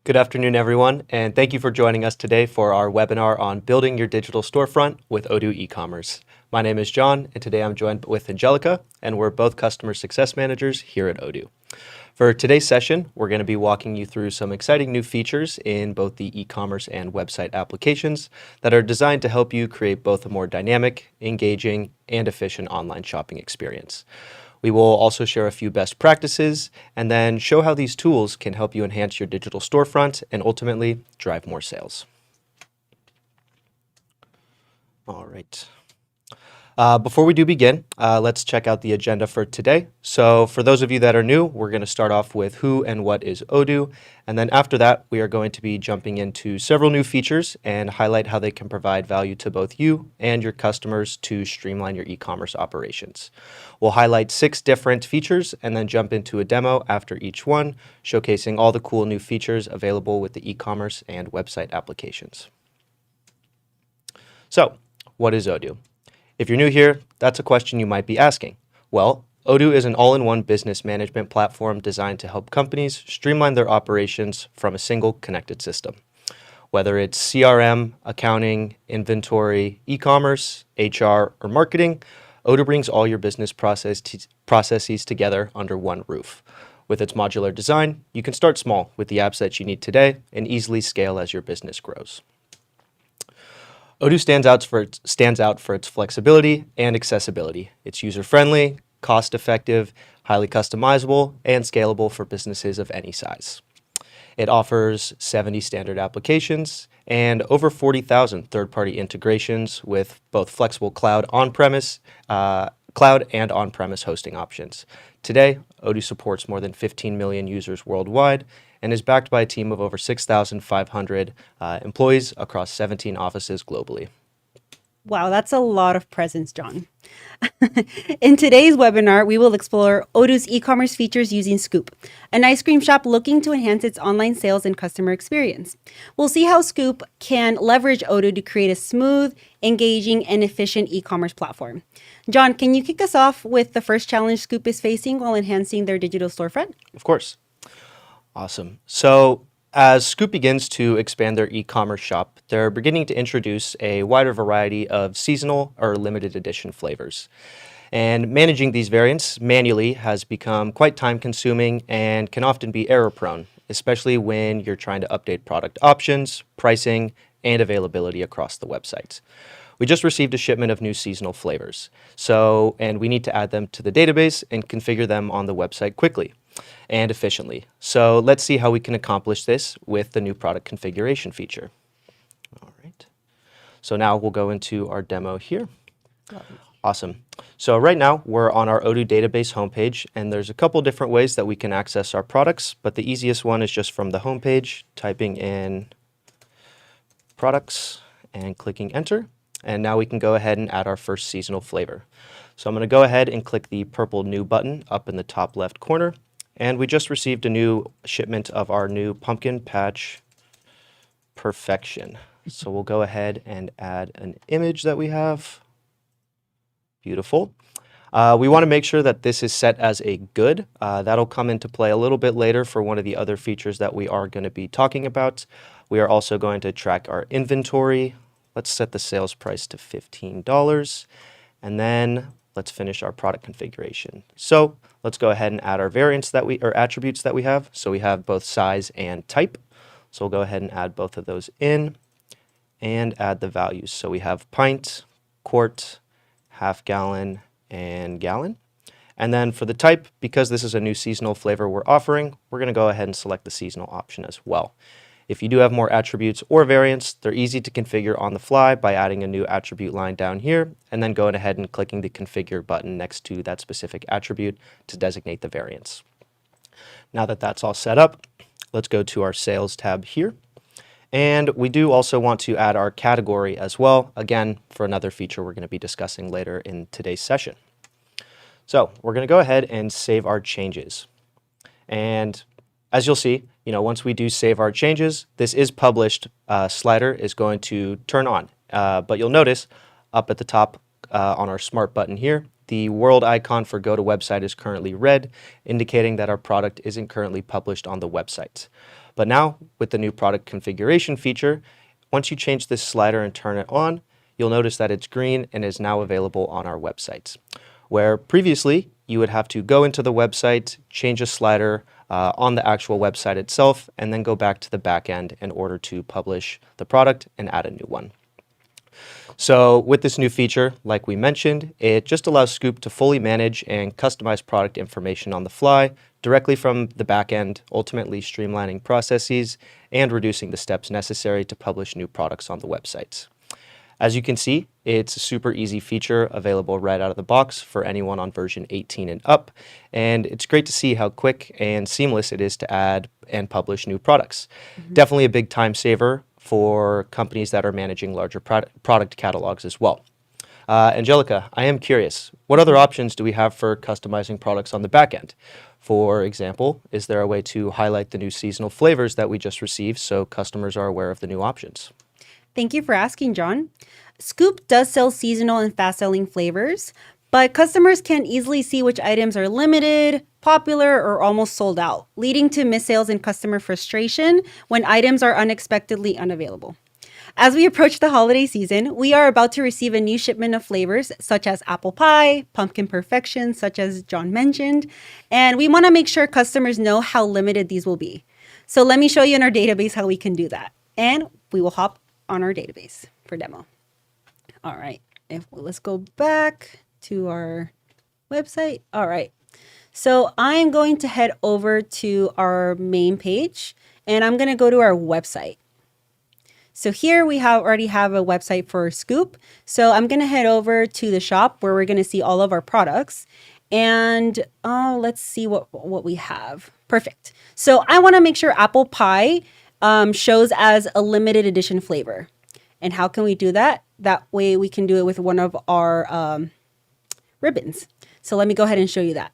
Good afternoon, everyone, and thank you for joining us today for our webinar on building your digital storefront with Odoo eCommerce. My name is John, and today I'm joined with Angelica, and we're both customer success managers here at Odoo. For today's session, we're going to be walking you through some exciting new features in both the e-commerce and website applications that are designed to help you create both a more dynamic, engaging, and efficient online shopping experience. We will also share a few best practices and then show how these tools can help you enhance your digital storefront and ultimately drive more sales. All right. Before we do begin, let's check out the agenda for today. So for those of you that are new, we're going to start off with who and what is Odoo. And then after that, we are going to be jumping into several new features and highlight how they can provide value to both you and your customers to streamline your e-commerce operations. We'll highlight 6 different features and then jump into a demo after each one, showcasing all the cool new features available with the e-commerce and website applications. So, what is Odoo? If you're new here, that's a question you might be asking. Well, Odoo is an all-in-one business management platform designed to help companies streamline their operations from a single connected system. Whether it's CRM, accounting, inventory, e-commerce, HR, or marketing, Odoo brings all your business processes together under one roof. With its modular design, you can start small with the apps that you need today and easily scale as your business grows. Odoo stands out for its flexibility and accessibility. It's user-friendly, cost-effective, highly customizable, and scalable for businesses of any size. It offers 70 standard applications and over 40,000 third-party integrations with both flexible cloud and on-premise hosting options. Today, Odoo supports more than 15 million users worldwide and is backed by a team of over 6,500 employees across 17 offices globally. Wow, that's a lot of presence, John. In today's webinar, we will explore Odoo's e-commerce features using Scoop, an ice cream shop looking to enhance its online sales and customer experience. We'll see how Scoop can leverage Odoo to create a smooth, engaging, and efficient e-commerce platform. John, can you kick us off with the first challenge Scoop is facing while enhancing their digital storefront? Of course. Awesome. So as Scoop begins to expand their e-commerce shop, they're beginning to introduce a wider variety of seasonal or limited edition flavors. And managing these variants manually has become quite time-consuming and can often be error-prone, especially when you're trying to update product options, pricing, and availability across the website. We just received a shipment of new seasonal flavors, and we need to add them to the database and configure them on the website quickly and efficiently. So let's see how we can accomplish this with the new product configuration feature. All right. So now we'll go into our demo here. Awesome. So right now we're on our Odoo database homepage, and there's a couple different ways that we can access our products, but the easiest one is just from the homepage, typing in products and clicking enter. And now we can go ahead and add our first seasonal flavor. So I'm going to go ahead and click the purple new button up in the top left corner. And we just received a new shipment of our new Pumpkin Patch Perfection. So we'll go ahead and add an image that we have. Beautiful. We want to make sure that this is set as a good. That'll come into play a little bit later for one of the other features that we are going to be talking about. We are also going to track our inventory. Let's set the sales price to $15. And then let's finish our product configuration. So let's go ahead and add our variants or attributes that we have. So we have both size and type. So we'll go ahead and add both of those in and add the values. So we have pint, quart, half gallon, and gallon. And then for the type, because this is a new seasonal flavor we're offering, we're going to go ahead and select the seasonal option as well. If you do have more attributes or variants, they're easy to configure on the fly by adding a new attribute line down here and then going ahead and clicking the configure button next to that specific attribute to designate the variants. Now that that's all set up, let's go to our sales tab here. And we do also want to add our category as well, again, for another feature we're going to be discussing later in today's session. So we're going to go ahead and save our changes. And as you'll see, once we do save our changes, this is published slider is going to turn on. But you'll notice up at the top on our smart button here, the world icon for Go to Website is currently red, indicating that our product isn't currently published on the website. But now, with the new product configuration feature, once you change this slider and turn it on, you'll notice that it's green and is now available on our website. Where previously, you would have to go into the website, change a slider on the actual website itself, and then go back to the back end in order to publish the product and add a new one. So with this new feature, like we mentioned, it just allows Scoop to fully manage and customize product information on the fly directly from the back end, ultimately streamlining processes and reducing the steps necessary to publish new products on the website. As you can see, it's a super easy feature available right out of the box for anyone on version 18 and up, and it's great to see how quick and seamless it is to add and publish new products. Definitely a big time saver for companies that are managing larger product catalogs as well. Angelica, I am curious, what other options do we have for customizing products on the back end? For example, is there a way to highlight the new seasonal flavors that we just received so customers are aware of the new options? Thank you for asking, John. Scoop does sell seasonal and fast-selling flavors, but customers can't easily see which items are limited, popular, or almost sold out, leading to missed sales and customer frustration when items are unexpectedly unavailable. As we approach the holiday season, we are about to receive a new shipment of flavors such as apple pie, pumpkin perfection, such as John mentioned, and we want to make sure customers know how limited these will be. So let me show you in our database how we can do that. And we will hop on our database for demo. All right, let's go back to our website. All right, so I'm going to head over to our main page and I'm going to go to our website. So here we already have a website for Scoop. So I'm going to head over to the shop where we're going to see all of our products. And let's see what we have. Perfect. So I want to make sure apple pie shows as a limited edition flavor. And how can we do that? That way we can do it with one of our ribbons. So let me go ahead and show you that.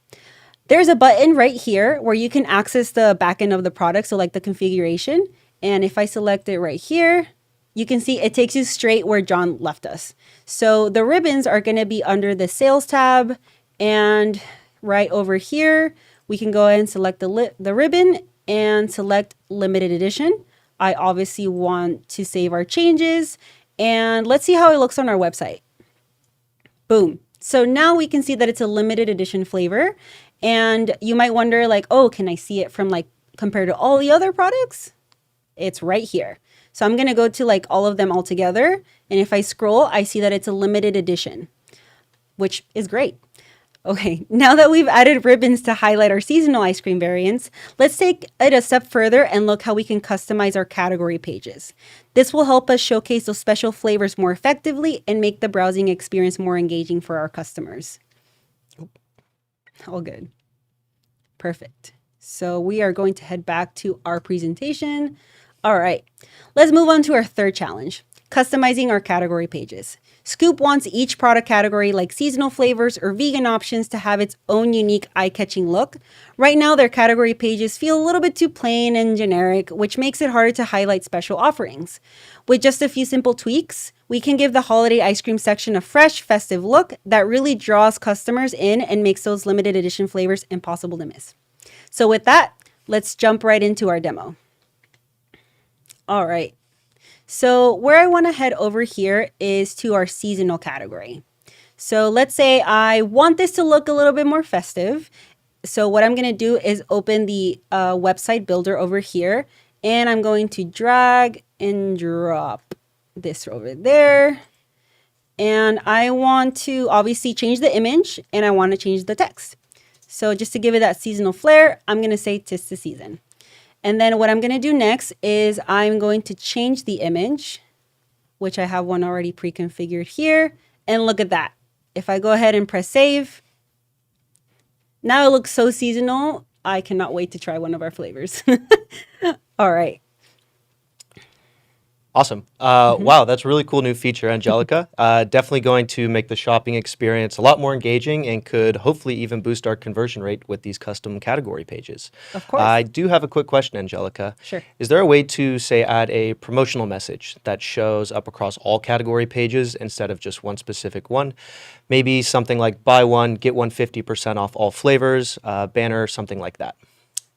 There's a button right here where you can access the backend of the product. So like the configuration. And if I select it right here, you can see it takes you straight where John left us. So the ribbons are going to be under the sales tab, and right over here, we can go ahead and select the ribbon and select limited edition. I obviously want to save our changes, and let's see how it looks on our website. Boom. So now we can see that it's a limited edition flavor, and you might wonder like, oh, can I see it from like compared to all the other products? It's right here. So I'm going to go to like all of them all together. And if I scroll, I see that it's a limited edition, which is great. Okay, now that we've added ribbons to highlight our seasonal ice cream variants, let's take it a step further and look how we can customize our category pages. This will help us showcase those special flavors more effectively and make the browsing experience more engaging for our customers. All good. Perfect. So we are going to head back to our presentation. All right, let's move on to our third challenge, customizing our category pages. Scoop wants each product category like seasonal flavors or vegan options to have its own unique eye-catching look. Right now, their category pages feel a little bit too plain and generic, which makes it harder to highlight special offerings. With just a few simple tweaks, we can give the holiday ice cream section a fresh, festive look that really draws customers in and makes those limited edition flavors impossible to miss. So with that, let's jump right into our demo. All right, so where I want to head over here is to our seasonal category. So let's say I want this to look a little bit more festive. So what I'm going to do is open the website builder over here, and I'm going to drag and drop this over there. And I want to obviously change the image, and I want to change the text. So just to give it that seasonal flair, I'm going to say 'tis the season. And then what I'm going to do next is I'm going to change the image, which I have one already pre-configured here. And look at that. If I go ahead and press save, now it looks so seasonal. I cannot wait to try one of our flavors. All right. Awesome. Wow, that's a really cool new feature, Angelica. Definitely going to make the shopping experience a lot more engaging and could hopefully even boost our conversion rate with these custom category pages. Of course. I do have a quick question, Angelica. Sure. Is there a way to, say, add a promotional message that shows up across all category pages instead of just one specific one? Maybe something like buy one, get one 50% off all flavors, banner, something like that.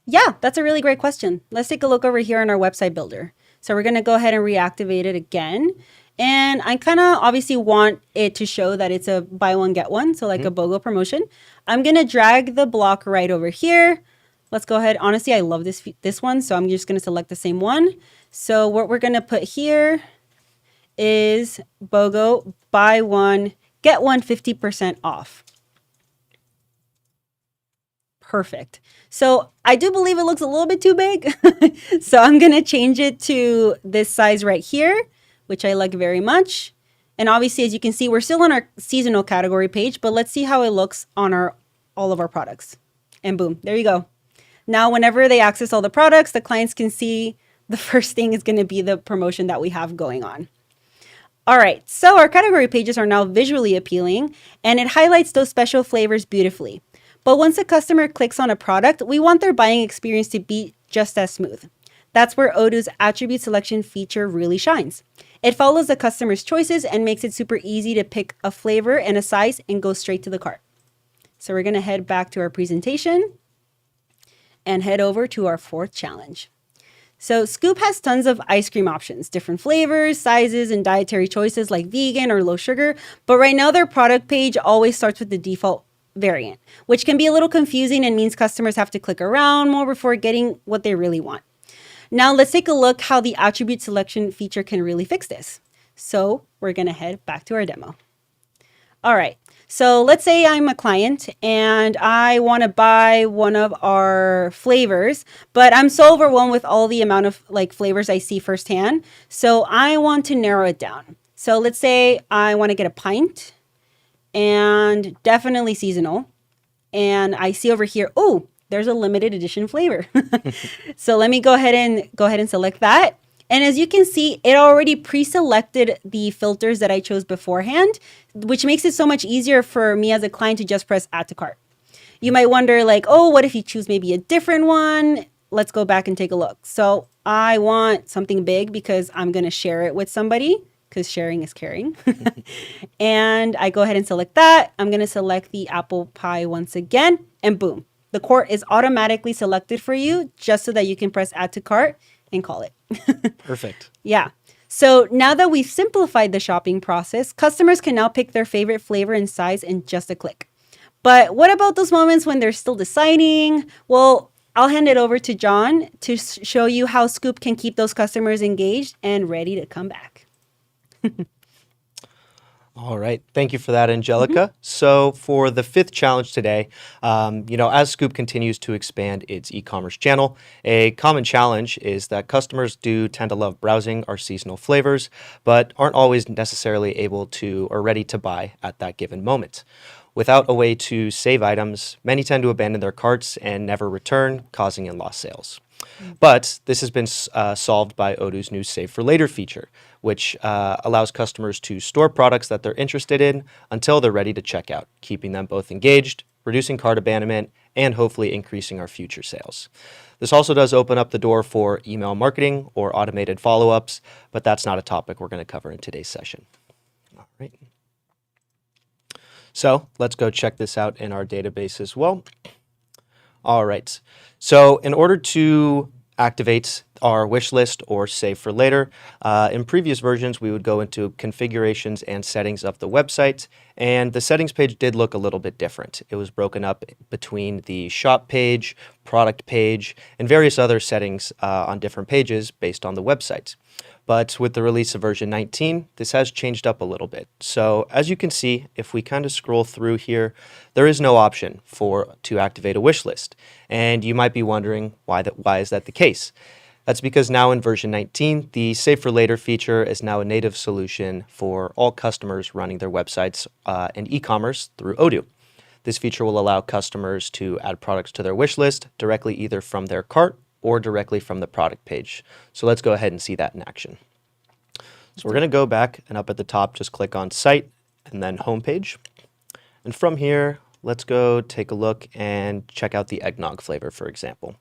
Yeah, that's a really great question. Let's take a look over here on our website builder. So we're going to go ahead and reactivate it again. And I kind of obviously want it to show that it's a buy one, get one. So like a BOGO promotion. I'm going to drag the block right over here. Let's go ahead. Honestly, I love this one. So I'm just going to select the same one. So what we're going to put here is BOGO, buy one, get one 50% off. Perfect. So I do believe it looks a little bit too big. So I'm going to change it to this size right here, which I like very much. And obviously, as you can see, we're still on our seasonal category page, but let's see how it looks on all of our products. And boom, there you go. Now, whenever they access all the products, the clients can see the first thing is going to be the promotion that we have going on. All right, so our category pages are now visually appealing, and it highlights those special flavors beautifully. But once a customer clicks on a product, we want their buying experience to be just as smooth. That's where Odoo's attribute selection feature really shines. It follows the customer's choices and makes it super easy to pick a flavor and a size and go straight to the cart. So we're going to head back to our presentation and head over to our fourth challenge. So Scoop has tons of ice cream options, different flavors, sizes, and dietary choices like vegan or low sugar. But right now their product page always starts with the default variant, which can be a little confusing and means customers have to click around more before getting what they really want. Now let's take a look how the attribute selection feature can really fix this. So we're going to head back to our demo. All right. So let's say I'm a client and I want to buy one of our flavors, but I'm so overwhelmed with all the amount of flavors I see firsthand. So I want to narrow it down. So let's say I want to get a pint and definitely seasonal. And I see over here, oh, there's a limited edition flavor. So let me go ahead and select that. And as you can see, it already pre-selected the filters that I chose beforehand, which makes it so much easier for me as a client to just press add to cart. You might wonder oh, what if you choose maybe a different one? Let's go back and take a look. So I want something big because I'm going to share it with somebody, because sharing is caring. And I go ahead and select that. I'm going to select the apple pie once again, and boom. The cart is automatically selected for you just so that you can press add to cart and call it. Perfect. Yeah. So now that we've simplified the shopping process, customers can now pick their favorite flavor and size in just a click. But what about those moments when they're still deciding? Well, I'll hand it over to John to show you how Scoop can keep those customers engaged and ready to come back. All right. Thank you for that, Angelica. So for the fifth challenge today, as Scoop continues to expand its e-commerce channel, a common challenge is that customers do tend to love browsing our seasonal flavors, but aren't always necessarily able to or ready to buy at that given moment. Without a way to save items, many tend to abandon their carts and never return, causing in lost sales. But this has been solved by Odoo's new Save for Later feature, which allows customers to store products that they're interested in until they're ready to check out, keeping them both engaged, reducing cart abandonment, and hopefully increasing our future sales. This also does open up the door for email marketing or automated follow-ups, but that's not a topic we're going to cover in today's session. All right. So let's go check this out in our database as well. All right. So in order to activate our wish list or save for later, in previous versions, we would go into configurations and settings of the website. And the settings page did look a little bit different. It was broken up between the shop page, product page, and various other settings on different pages based on the website. But with the release of version 19, this has changed up a little bit. So as you can see, if we kind of scroll through here, there is no option to activate a wish list. And you might be wondering why is that the case? That's because now in version 19, the Save for Later feature is now a native solution for all customers running their websites and e-commerce through Odoo. This feature will allow customers to add products to their wish list directly either from their cart or directly from the product page. So let's go ahead and see that in action. So we're going to go back and up at the top, just click on Site and then Homepage. And from here, let's go take a look and check out the eggnog flavor, for example.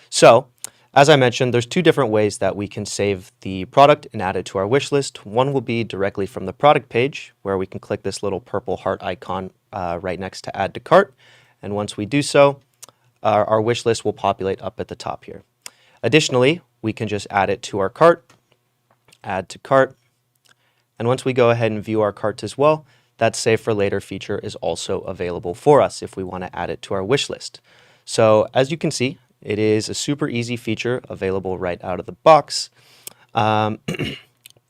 So, as I mentioned, there's two different ways that we can save the product and add it to our wish list. One will be directly from the product page, where we can click this little purple heart icon right next to Add to Cart. And once we do so, our wish list will populate up at the top here. Additionally, we can just add it to our cart, Add to Cart. And once we go ahead and view our cart as well, that Save for Later feature is also available for us if we want to add it to our wish list. So as you can see, it is a super easy feature available right out of the box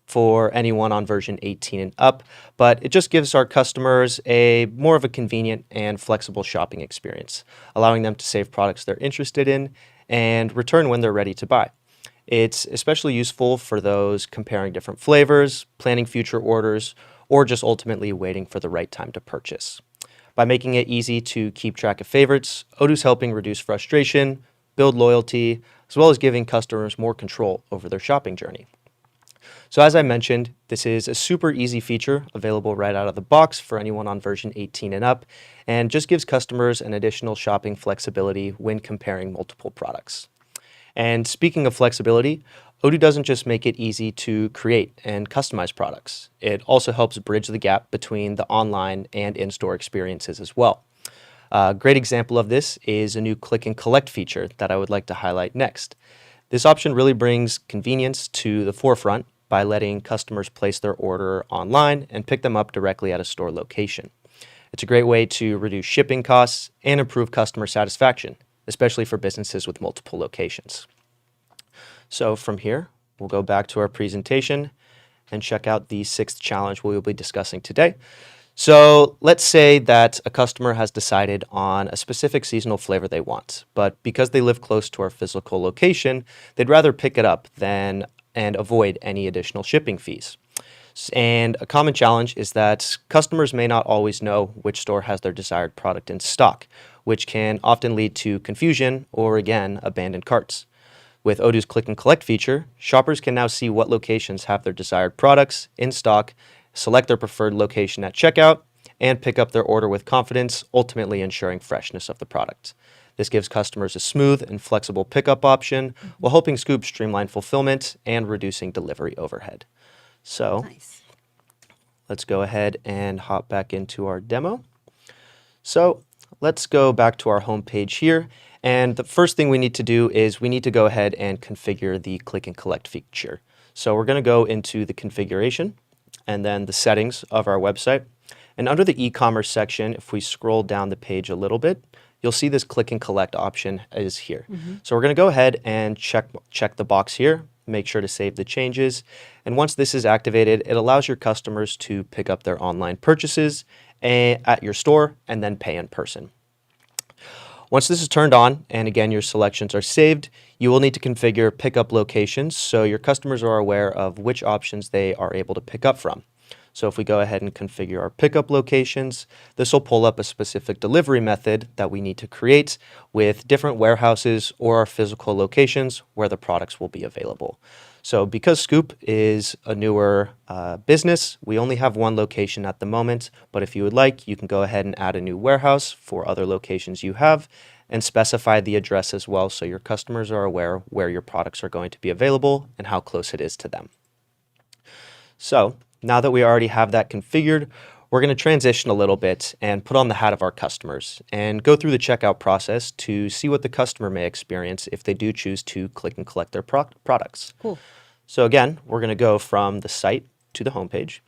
for anyone on version 18 and up, but it just gives our customers a more of a convenient and flexible shopping experience, allowing them to save products they're interested in and return when they're ready to buy. It's especially useful for those comparing different flavors, planning future orders, or just ultimately waiting for the right time to purchase. By making it easy to keep track of favorites, Odoo's helping reduce frustration, build loyalty, as well as giving customers more control over their shopping journey. So as I mentioned, this is a super easy feature available right out of the box for anyone on version 18 and up, and just gives customers an additional shopping flexibility when comparing multiple products. And speaking of flexibility, Odoo doesn't just make it easy to create and customize products. It also helps bridge the gap between the online and in-store experiences as well. A great example of this is a new click and collect feature that I would like to highlight next. This option really brings convenience to the forefront by letting customers place their order online and pick them up directly at a store location. It's a great way to reduce shipping costs and improve customer satisfaction, especially for businesses with multiple locations. So from here, we'll go back to our presentation and check out the sixth challenge we will be discussing today. So let's say that a customer has decided on a specific seasonal flavor they want, but because they live close to our physical location, they'd rather pick it up and avoid any additional shipping fees. And a common challenge is that customers may not always know which store has their desired product in stock, which can often lead to confusion or, again, abandoned carts. With Odoo's Click and Collect feature, shoppers can now see what locations have their desired products in stock, select their preferred location at checkout, and pick up their order with confidence, ultimately ensuring freshness of the product. This gives customers a smooth and flexible pickup option while helping Scoop streamline fulfillment and reducing delivery overhead. So let's go ahead and hop back into our demo. So let's go back to our home page here. And the first thing we need to do is we need to go ahead and configure the Click and Collect feature. So we're going to go into the configuration and then the settings of our website. And under the e-commerce section, if we scroll down the page a little bit, you'll see this Click and Collect option is here. So we're going to go ahead and check the box here, make sure to save the changes. And once this is activated, it allows your customers to pick up their online purchases at your store and then pay in person. Once this is turned on, and again, your selections are saved, you will need to configure pickup locations so your customers are aware of which options they are able to pick up from. So if we go ahead and configure our pickup locations, this will pull up a specific delivery method that we need to create with different warehouses or our physical locations where the products will be available. So because Scoop is a newer business, we only have one location at the moment, but if you would like, you can go ahead and add a new warehouse for other locations you have and specify the address as well so your customers are aware where your products are going to be available and how close it is to them. So now that we already have that configured, we're going to transition a little bit and put on the hat of our customers and go through the checkout process to see what the customer may experience if they do choose to click and collect their products. Cool. So again, we're going to go from the site to the homepage.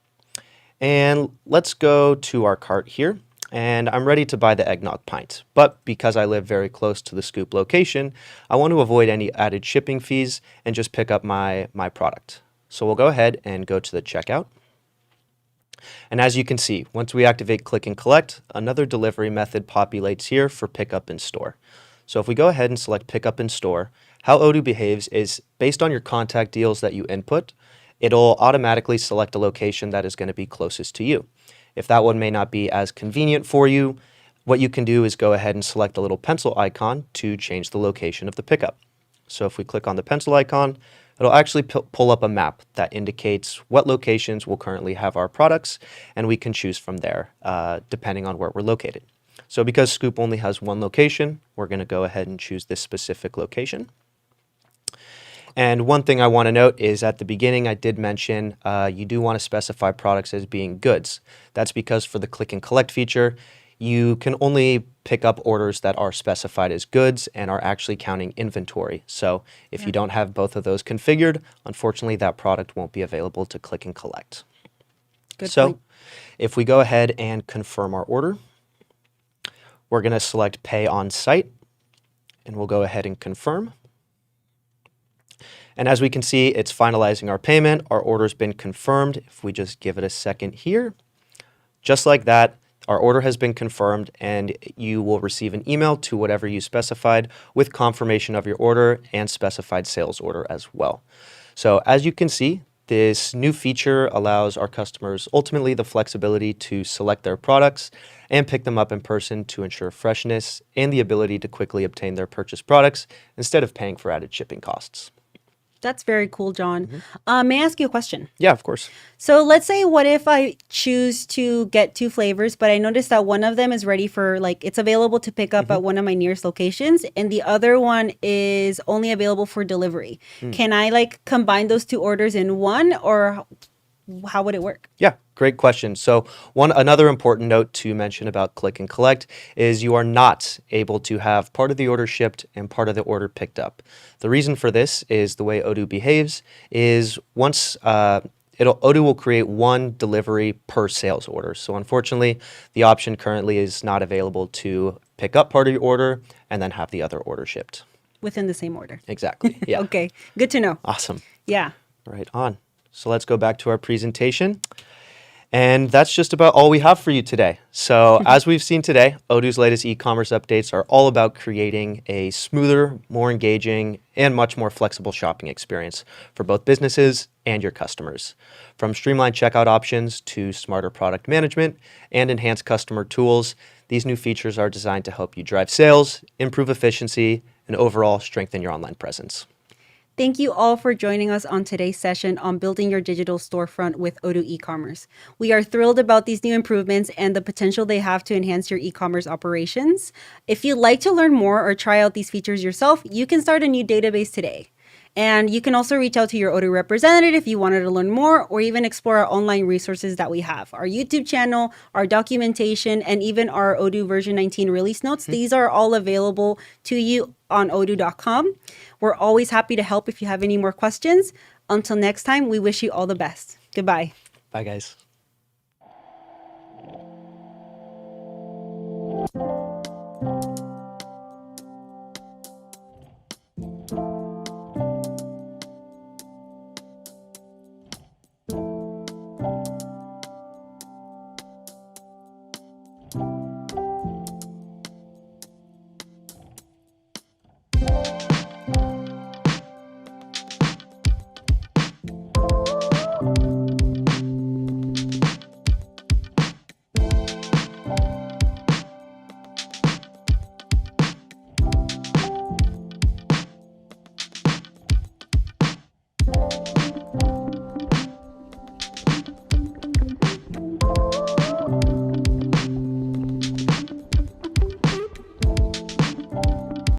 And let's go to our cart here. And I'm ready to buy the eggnog pint. But because I live very close to the Scoop location, I want to avoid any added shipping fees and just pick up my product. So we'll go ahead and go to the checkout. And as you can see, once we activate Click and Collect, another delivery method populates here for pickup in store. So if we go ahead and select Pickup in Store, how Odoo behaves is based on your contact deals that you input, it'll automatically select a location that is going to be closest to you. If that one may not be as convenient for you, what you can do is go ahead and select the little pencil icon to change the location of the pickup. So if we click on the pencil icon, it'll actually pull up a map that indicates what locations will currently have our products, and we can choose from there depending on where we're located. So because Scoop only has one location, we're going to go ahead and choose this specific location. And one thing I want to note is at the beginning, I did mention you do want to specify products as being goods. That's because for the click and collect feature, you can only pick up orders that are specified as goods and are actually counting inventory. So if you don't have both of those configured, unfortunately, that product won't be available to click and collect. Good So point. if we go ahead and confirm our order, we're going to select Pay on Site, and we'll go ahead and confirm. And as we can see, it's finalizing our payment. Our order's been confirmed. If we just give it a second here, just like that, our order has been confirmed, and you will receive an email to whatever you specified with confirmation of your order and specified sales order as well. So as you can see, this new feature allows our customers ultimately the flexibility to select their products and pick them up in person to ensure freshness and the ability to quickly obtain their purchased products instead of paying for added shipping costs. That's very cool, John. May I ask you a question? Yeah, of course. So let's say, what if I choose to get 2 flavors, but I notice that one of them is ready for, like, it's available to pick up at one of my nearest locations, and the other one is only available for delivery. Can I, like, combine those 2 orders in one, or how would it work? Yeah, great question. So another important note to mention about click and collect is you are not able to have part of the order shipped and part of the order picked up. The reason for this is the way Odoo behaves is once Odoo will create one delivery per sales order. So unfortunately, the option currently is not available to pick up part of your order and then have the other order shipped. Within the same order. Exactly. Yeah. Okay, good to know. Awesome. Yeah. Right on. So let's go back to our presentation. And that's just about all we have for you today. So as we've seen today, Odoo's latest e-commerce updates are all about creating a smoother, more engaging, and much more flexible shopping experience for both businesses and your customers. From streamlined checkout options to smarter product management and enhanced customer tools, these new features are designed to help you drive sales, improve efficiency, and overall strengthen your online presence. Thank you all for joining us on today's session on building your digital storefront with Odoo e-commerce. We are thrilled about these new improvements and the potential they have to enhance your e-commerce operations. If you'd like to learn more or try out these features yourself, you can start a new database today. And you can also reach out to your Odoo representative if you wanted to learn more or even explore our online resources that we have. Our YouTube channel, our documentation, and even our Odoo version 19 release notes. These are all available to you on odoo.com. We're always happy to help if you have any more questions. Until next time, we wish you all the best. Goodbye. Bye, guys.